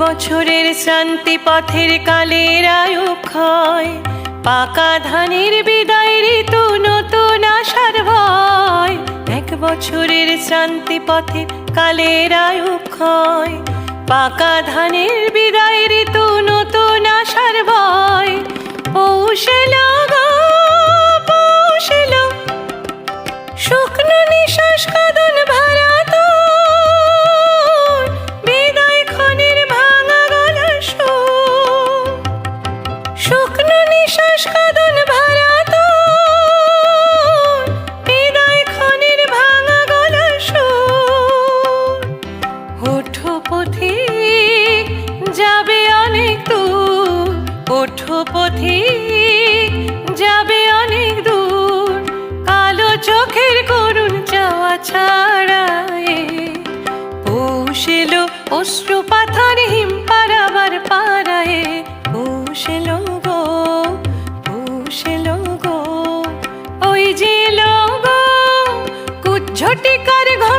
বছরের শান্তি পথের কালের আয়ু ক্ষয়, পাকা ধানের বিদায় ঋতু নতুন আশার ভয়। এক বছরের শান্তি পথের কালের আয়ু ক্ষয়, পাকা ধানের বিদায় ঋতু নতুন আশার ভয়। পৌষ এলো গো পৌষ এলো, শুকনো নিঃশ্বাস কাঁদন ভরা তোর, বিদায় ক্ষণের ভাঙা গলার সুর। শুকনো নিঃশ্বাস কাঁদন ভরা তোর, বিদায় ক্ষণের ভাঙা গলার সুর। ওঠো পথিক যাবে অনেক দূর, ওঠো পথিক যাবে অনেক দূর, কালো চোখের করুণ চাওয়া ছাড়ায়। পৌষ এলো অশ্রু পাথর হিম পারাবার পাড়ায়। পৌষ এলো গো পৌষ এলো গো, ওই যে এলো গো কুজ্ঝটিকার ঘর